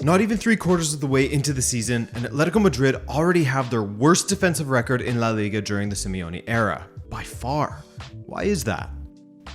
Not even 3/4 of the way into the season, and Atletico Madrid already have their worst defensive record in La Liga during the Simeone era. By far. Why is that?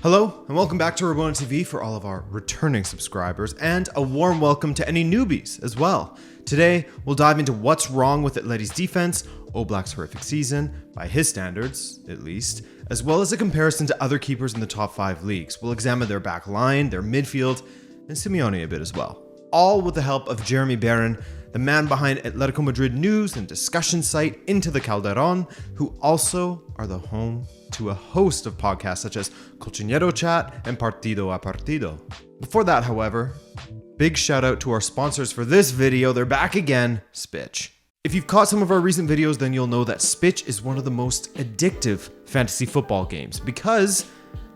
Hello, and welcome back to Rabona TV for all of our returning subscribers, and a warm welcome to any newbies as well. Today, we'll dive into what's wrong with Atleti's defense, Oblak's horrific season, by his standards, at least, as well as a comparison to other keepers in the top 5 leagues. We'll examine their back line, their midfield, and Simeone a bit as well. All with the help of Jeremy Barron, the man behind Atletico Madrid news and discussion site Into the Calderon, who also are the home to a host of podcasts such as Colchonero Chat and Partido a Partido. Before that, however, big shout out to our sponsors for this video. They're back again, Spitch. If you've caught some of our recent videos, then you'll know that Spitch is one of the most addictive fantasy football games because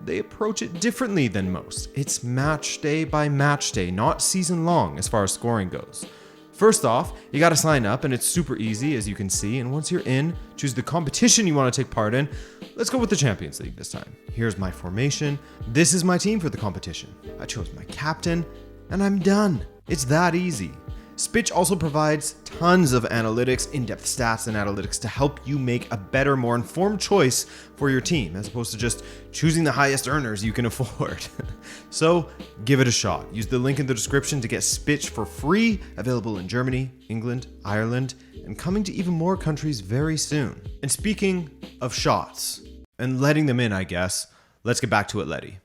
they approach it differently than most. It's match day by match day, not season long as far as scoring goes. First off, you gotta sign up and it's super easy as you can see, and once you're in, choose the competition you wanna take part in. Let's go with the Champions League this time. Here's my formation. This is my team for the competition. I chose my captain and I'm done. It's that easy. Spitch also provides tons of analytics, in-depth stats and analytics to help you make a better, more informed choice for your team, as opposed to just choosing the highest earners you can afford. So give it a shot. Use the link in the description to get Spitch for free, available in Germany, England, Ireland, and coming to even more countries very soon. And speaking of shots, and letting them in, I guess, let's get back to Atleti.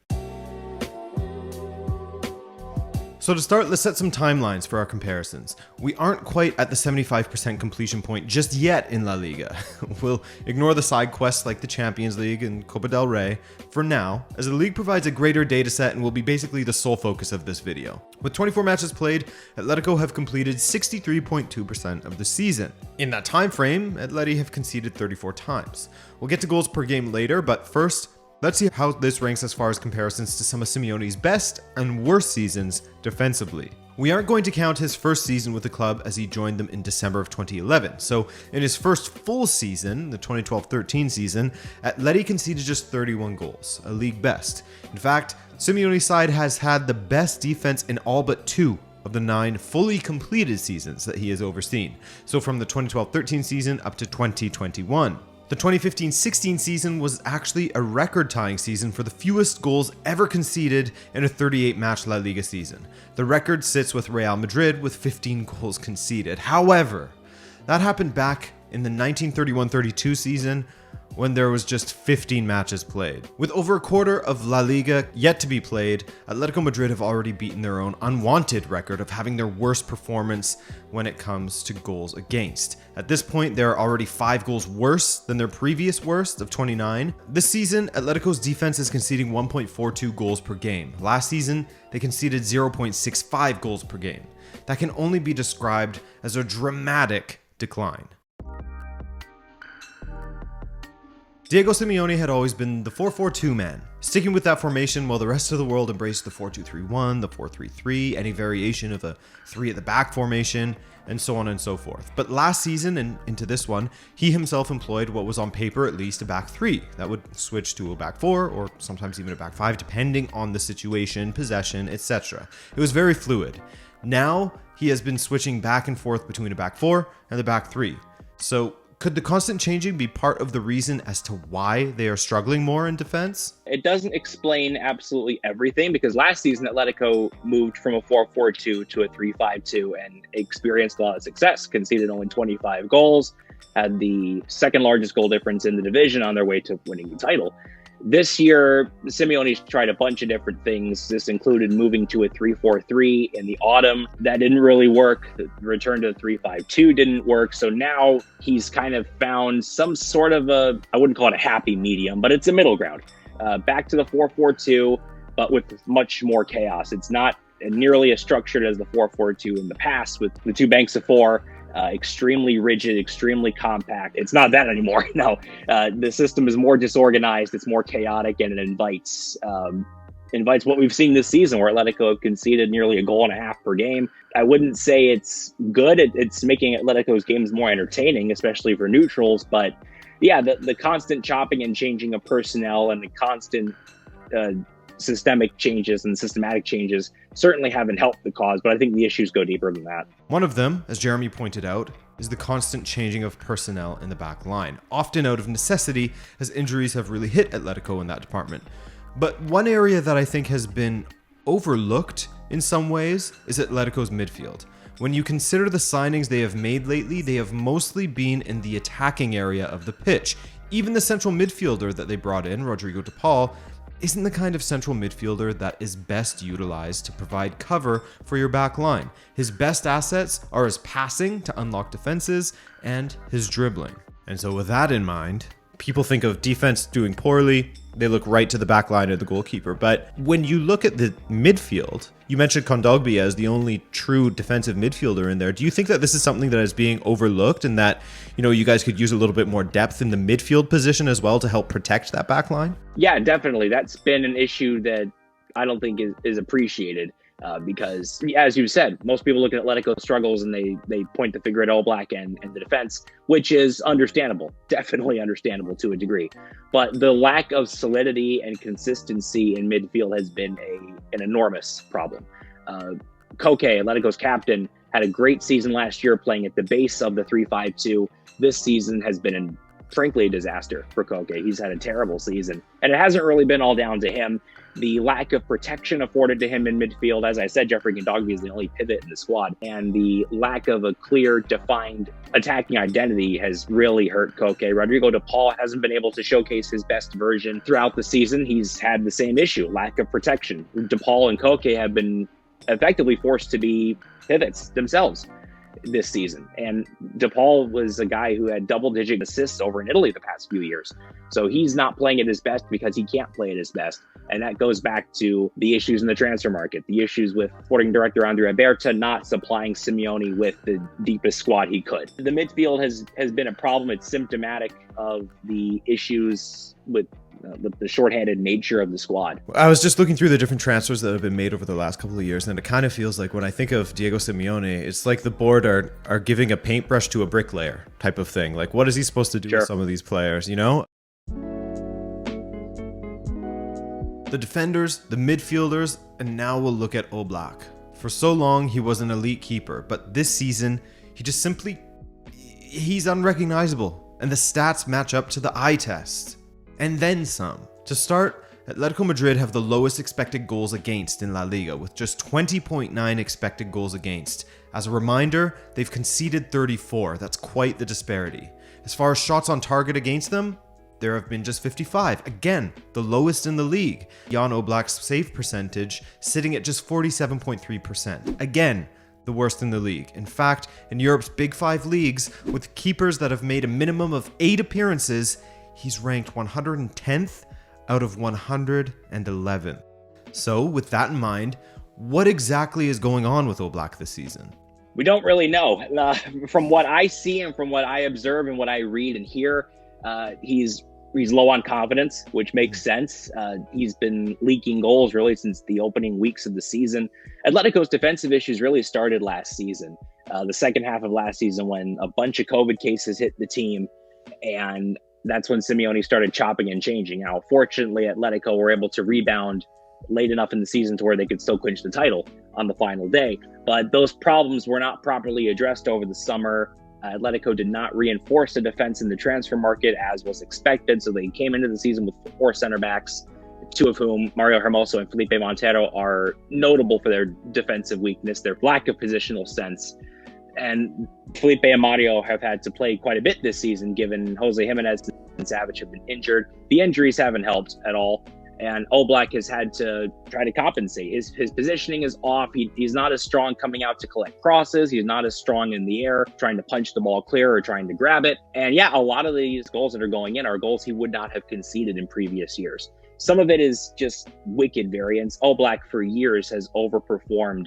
So to start, let's set some timelines for our comparisons. We aren't quite at the 75% completion point just yet in La Liga. We'll ignore the side quests like the Champions League and Copa del Rey for now, as the league provides a greater data set and will be basically the sole focus of this video. With 24 matches played, Atletico have completed 63.2% of the season. In that time frame, Atleti have conceded 34 times. We'll get to goals per game later, but first, let's see how this ranks as far as comparisons to some of Simeone's best and worst seasons defensively. We aren't going to count his first season with the club as he joined them in December of 2011. So in his first full season, the 2012-13 season, Atleti conceded just 31 goals, a league best. In fact, Simeone's side has had the best defense in all but 2 of the 9 fully completed seasons that he has overseen. So from the 2012-13 season up to 2021. The 2015-16 season was actually a record-tying season for the fewest goals ever conceded in a 38-match La Liga season. The record sits with Real Madrid with 15 goals conceded. However, that happened back in the 1931-32 season when there was just 15 matches played. With over a quarter of La Liga yet to be played, Atletico Madrid have already beaten their own unwanted record of having their worst performance when it comes to goals against. At this point, they are already 5 goals worse than their previous worst of 29. This season, Atletico's defense is conceding 1.42 goals per game. Last season, they conceded 0.65 goals per game. That can only be described as a dramatic decline. Diego Simeone had always been the 4-4-2 man, sticking with that formation while the rest of the world embraced the 4-2-3-1, the 4-3-3, any variation of a 3 at the back formation, and so on and so forth. But last season and into this one, he himself employed what was on paper at least a back 3 that would switch to a back 4 or sometimes even a back 5 depending on the situation, possession, etc. It was very fluid. Now he has been switching back and forth between a back 4 and the back 3. So could the constant changing be part of the reason as to why they are struggling more in defense? It doesn't explain absolutely everything because last season Atletico moved from a 4-4-2 to a 3-5-2 and experienced a lot of success, conceded only 25 goals, had the second largest goal difference in the division on their way to winning the title. This year, Simeone's tried a bunch of different things. This included moving to a 3-4-3 in the autumn. That didn't really work. The return to the 3-5-2 didn't work. So now he's kind of found some sort of a, I wouldn't call it a happy medium, but it's a middle ground. Back to the 4-4-2, but with much more chaos. It's not nearly as structured as the 4-4-2 in the past with the 2 banks of 4. Extremely rigid, extremely compact. It's not that anymore. No, the system is more disorganized. It's more chaotic, and it invites what we've seen this season, where Atletico conceded nearly 1.5 goals per game. I wouldn't say it's good. It's making Atletico's games more entertaining, especially for neutrals. But yeah, the constant chopping and changing of personnel and the constant systemic changes and systematic changes certainly haven't helped the cause, but I think the issues go deeper than that. One of them, as Jeremy pointed out, is the constant changing of personnel in the back line, often out of necessity as injuries have really hit Atletico in that department. But one area that I think has been overlooked in some ways is Atletico's midfield. When you consider the signings they have made lately, they have mostly been in the attacking area of the pitch. Even the central midfielder that they brought in, Rodrigo de Paul, isn't the kind of central midfielder that is best utilized to provide cover for your back line. His best assets are his passing to unlock defenses and his dribbling. And so with that in mind, people think of defense doing poorly, they look right to the back line of the goalkeeper. But when you look at the midfield, you mentioned Kondogbia as the only true defensive midfielder in there. Do you think that this is something that is being overlooked and that, you guys could use a little bit more depth in the midfield position as well to help protect that back line? Yeah, definitely. That's been an issue that I don't think is appreciated. Because, as you said, most people look at Atletico struggles and they point the finger at Oblak and the defense, which is understandable, definitely understandable to a degree. But the lack of solidity and consistency in midfield has been an enormous problem. Koke, Atletico's captain, had a great season last year playing at the base of the 3-5-2. This season has been frankly a disaster for Koke. He's had a terrible season, and it hasn't really been all down to him. The lack of protection afforded to him in midfield, as I said, Jeffrey Kondogbia is the only pivot in the squad, and the lack of a clear, defined attacking identity has really hurt Koke. Rodrigo de Paul hasn't been able to showcase his best version throughout the season. He's had the same issue, lack of protection. De Paul and Koke have been effectively forced to be pivots themselves this season. And De Paul was a guy who had double-digit assists over in Italy the past few years. So he's not playing at his best because he can't play at his best. And that goes back to the issues in the transfer market, the issues with sporting director Andre Berta not supplying Simeone with the deepest squad he could. The midfield has been a problem. It's symptomatic of the issues with the shorthanded nature of the squad. I was just looking through the different transfers that have been made over the last couple of years, and it kind of feels like when I think of Diego Simeone, it's like the board are giving a paintbrush to a bricklayer type of thing. Like, what is he supposed to do with some of these players, The defenders, the midfielders, and now we'll look at Oblak. For so long, he was an elite keeper, but this season, he's unrecognizable, and the stats match up to the eye test. And then some. To start, Atletico Madrid have the lowest expected goals against in La Liga, with just 20.9 expected goals against. As a reminder, they've conceded 34. That's quite the disparity. As far as shots on target against them, there have been just 55. Again, the lowest in the league. Jan Oblak's save percentage sitting at just 47.3%. Again, the worst in the league. In fact, in Europe's Big Five leagues, with keepers that have made a minimum of 8 appearances, he's ranked 110th out of 111. So, with that in mind, what exactly is going on with Oblak this season? We don't really know. From what I see and from what I observe and what I read and hear, he's low on confidence, which makes sense. He's been leaking goals really since the opening weeks of the season. Atletico's defensive issues really started last season, the second half of last season, when a bunch of COVID cases hit the team, and that's when Simeone started chopping and changing. Now, fortunately, Atletico were able to rebound late enough in the season to where they could still clinch the title on the final day. But those problems were not properly addressed over the summer. Atletico did not reinforce the defense in the transfer market as was expected. So they came into the season with 4 center backs, 2 of whom, Mario Hermoso and Felipe Montero, are notable for their defensive weakness, their lack of positional sense. And Felipe and Mario have had to play quite a bit this season, given Jose Jimenez and Savage have been injured. The injuries haven't helped at all, and Oblak has had to try to compensate. His positioning is off. He's not as strong coming out to collect crosses. He's not as strong in the air, trying to punch the ball clear or trying to grab it. And yeah, a lot of these goals that are going in are goals he would not have conceded in previous years. Some of it is just wicked variance. Oblak for years has overperformed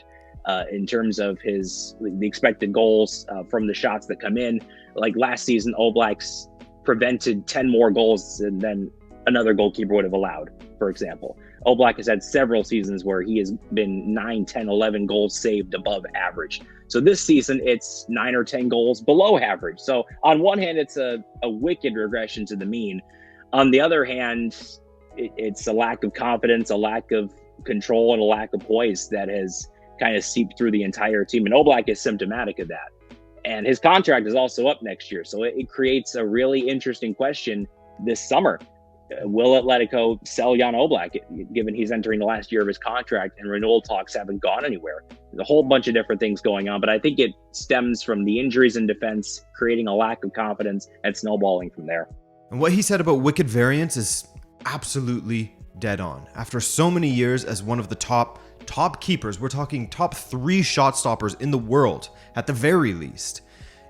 in terms of the expected goals from the shots that come in. Like last season, Oblak's prevented 10 more goals than another goalkeeper would have allowed, for example. Oblak has had several seasons where he has been 9, 10, 11 goals saved above average. So this season, it's 9 or 10 goals below average. So on one hand, it's a wicked regression to the mean. On the other hand, it's a lack of confidence, a lack of control, and a lack of poise that has kind of seeped through the entire team. And Oblak is symptomatic of that. And his contract is also up next year. So it creates a really interesting question this summer. Will Atletico sell Jan Oblak, given he's entering the last year of his contract and renewal talks haven't gone anywhere? There's a whole bunch of different things going on, but I think it stems from the injuries in defense, creating a lack of confidence and snowballing from there. And what he said about wicked variance is absolutely dead on. After so many years as one of the top keepers, we're talking top 3 shot stoppers in the world, at the very least,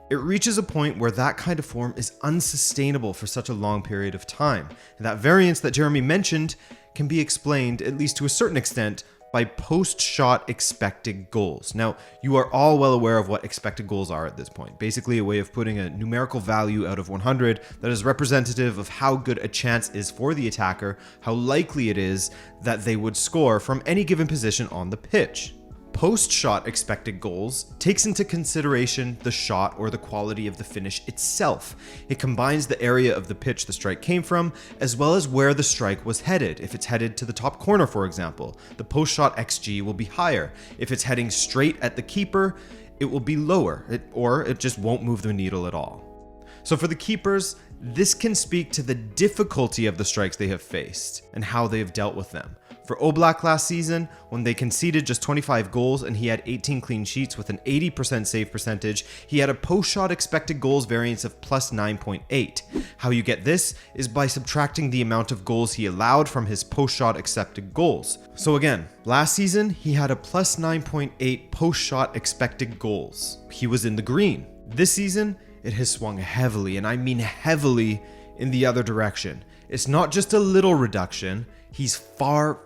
it reaches a point where that kind of form is unsustainable for such a long period of time. And that variance that Jeremy mentioned can be explained, at least to a certain extent, by post-shot expected goals. Now, you are all well aware of what expected goals are at this point. Basically, a way of putting a numerical value out of 100 that is representative of how good a chance is for the attacker, how likely it is that they would score from any given position on the pitch. Post-shot expected goals takes into consideration the shot or the quality of the finish itself. It combines the area of the pitch the strike came from, as well as where the strike was headed. If it's headed to the top corner, for example, the post-shot XG will be higher. If it's heading straight at the keeper, it will be lower, or it just won't move the needle at all. So for the keepers, this can speak to the difficulty of the strikes they have faced and how they have dealt with them. For Oblak last season, when they conceded just 25 goals and he had 18 clean sheets with an 80% save percentage, he had a post-shot expected goals variance of plus 9.8. How you get this is by subtracting the amount of goals he allowed from his post-shot expected goals. So again, last season, he had a plus 9.8 post-shot expected goals. He was in the green. This season, it has swung heavily, and I mean heavily, in the other direction. It's not just a little reduction. He's far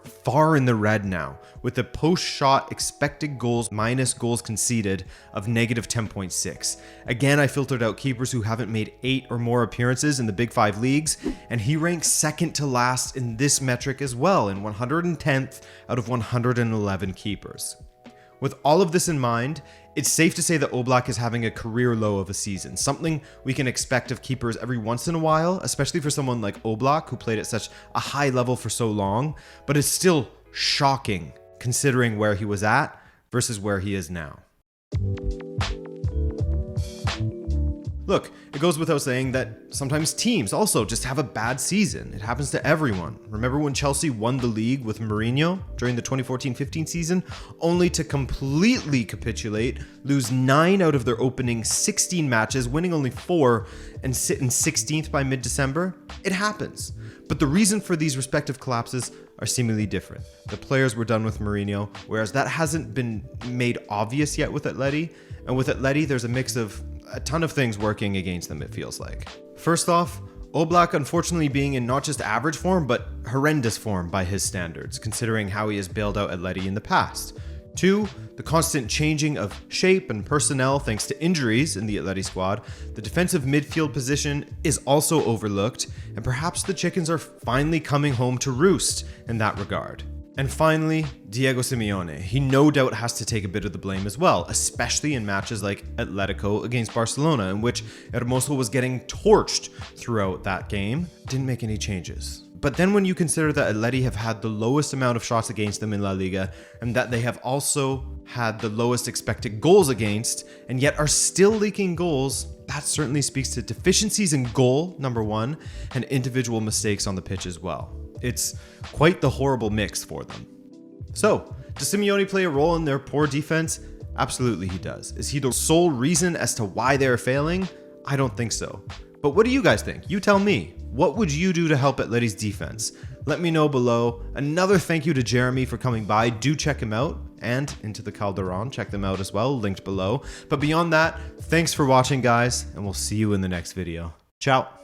in the red now, with a post-shot expected goals minus goals conceded of negative 10.6. Again, I filtered out keepers who haven't made 8 or more appearances in the Big 5 leagues, and he ranks second to last in this metric as well, in 110th out of 111 keepers. With all of this in mind, it's safe to say that Oblak is having a career low of a season, something we can expect of keepers every once in a while, especially for someone like Oblak who played at such a high level for so long, but it's still shocking considering where he was at versus where he is now. Look, it goes without saying that sometimes teams also just have a bad season. It happens to everyone. Remember when Chelsea won the league with Mourinho during the 2014-15 season, only to completely capitulate, lose 9 out of their opening 16 matches, winning only 4, and sit in 16th by mid-December? It happens. But the reason for these respective collapses are seemingly different. The players were done with Mourinho, whereas that hasn't been made obvious yet with Atleti. And with Atleti, there's a mix of a ton of things working against them, it feels like. First off, Oblak unfortunately being in not just average form, but horrendous form by his standards, considering how he has bailed out Atleti in the past. 2, the constant changing of shape and personnel thanks to injuries in the Atleti squad. The defensive midfield position is also overlooked, and perhaps the chickens are finally coming home to roost in that regard. And finally, Diego Simeone. He no doubt has to take a bit of the blame as well, especially in matches like Atlético against Barcelona, in which Hermoso was getting torched throughout that game. Didn't make any changes. But then when you consider that Atleti have had the lowest amount of shots against them in La Liga, and that they have also had the lowest expected goals against, and yet are still leaking goals, that certainly speaks to deficiencies in goal, number 1, and individual mistakes on the pitch as well. It's quite the horrible mix for them. So, does Simeone play a role in their poor defense? Absolutely he does. Is he the sole reason as to why they're failing? I don't think so. But what do you guys think? You tell me. What would you do to help Atleti's defense? Let me know below. Another thank you to Jeremy for coming by. Do check him out, and Into the Calderon. Check them out as well, linked below. But beyond that, thanks for watching, guys, and we'll see you in the next video. Ciao.